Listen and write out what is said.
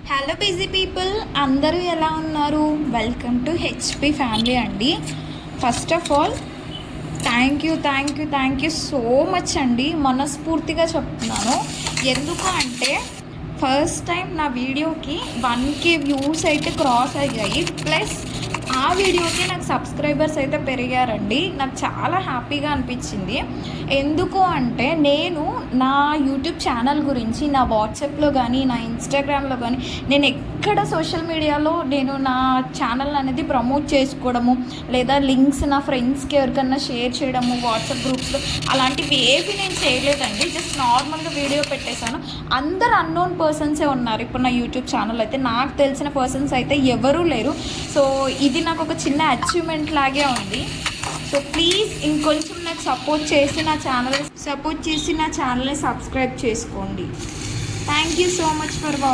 Hello busy people, అందరూ ఎలా ఉన్నారు? వెల్కమ్ టు హెచ్పి ఫ్యామిలీ అండి. First of all thank you so much అండి, మనస్ఫూర్తిగా చెప్తున్నాను. ఎందుకు అంటే ఫస్ట్ టైం నా వీడియోకి 1K వ్యూస్ అయితే క్రాస్ అయ్యాయి. ప్లస్ ఆ వీడియోకి నాకు సబ్స్క్రైబర్స్ అయితే పెరిగారండి. నాకు చాలా హ్యాపీగా అనిపించింది. ఎందుకు అంటే నేను నా యూట్యూబ్ ఛానల్ గురించి నా వాట్సాప్లో కానీ నా ఇన్స్టాగ్రామ్లో కానీ నేను ఎక్కడ సోషల్ మీడియాలో నేను నా ఛానల్ అనేది ప్రమోట్ చేసుకోవడము లేదా లింక్స్ నా ఫ్రెండ్స్కి ఎవరికన్నా షేర్ చేయడము వాట్సాప్ గ్రూప్స్లో అలాంటివి ఏవి నేను చేయలేదండి. జస్ట్ నార్మల్గా వీడియో పెట్టేశాను. అందరు అన్నోన్ పర్సన్సే ఉన్నారు ఇప్పుడు నా యూట్యూబ్ ఛానల్ అయితే. నాకు తెలిసిన పర్సన్స్ అయితే ఎవరూ లేరు. సో ఇది నాకు ఒక చిన్న అచీవ్మెంట్ లాగే ఉంది. సో ప్లీజ్ ఇంకొంచెం నాకు సపోర్ట్ చేసి నా ఛానల్ని సబ్స్క్రైబ్ చేసుకోండి. Thank you so much for watching.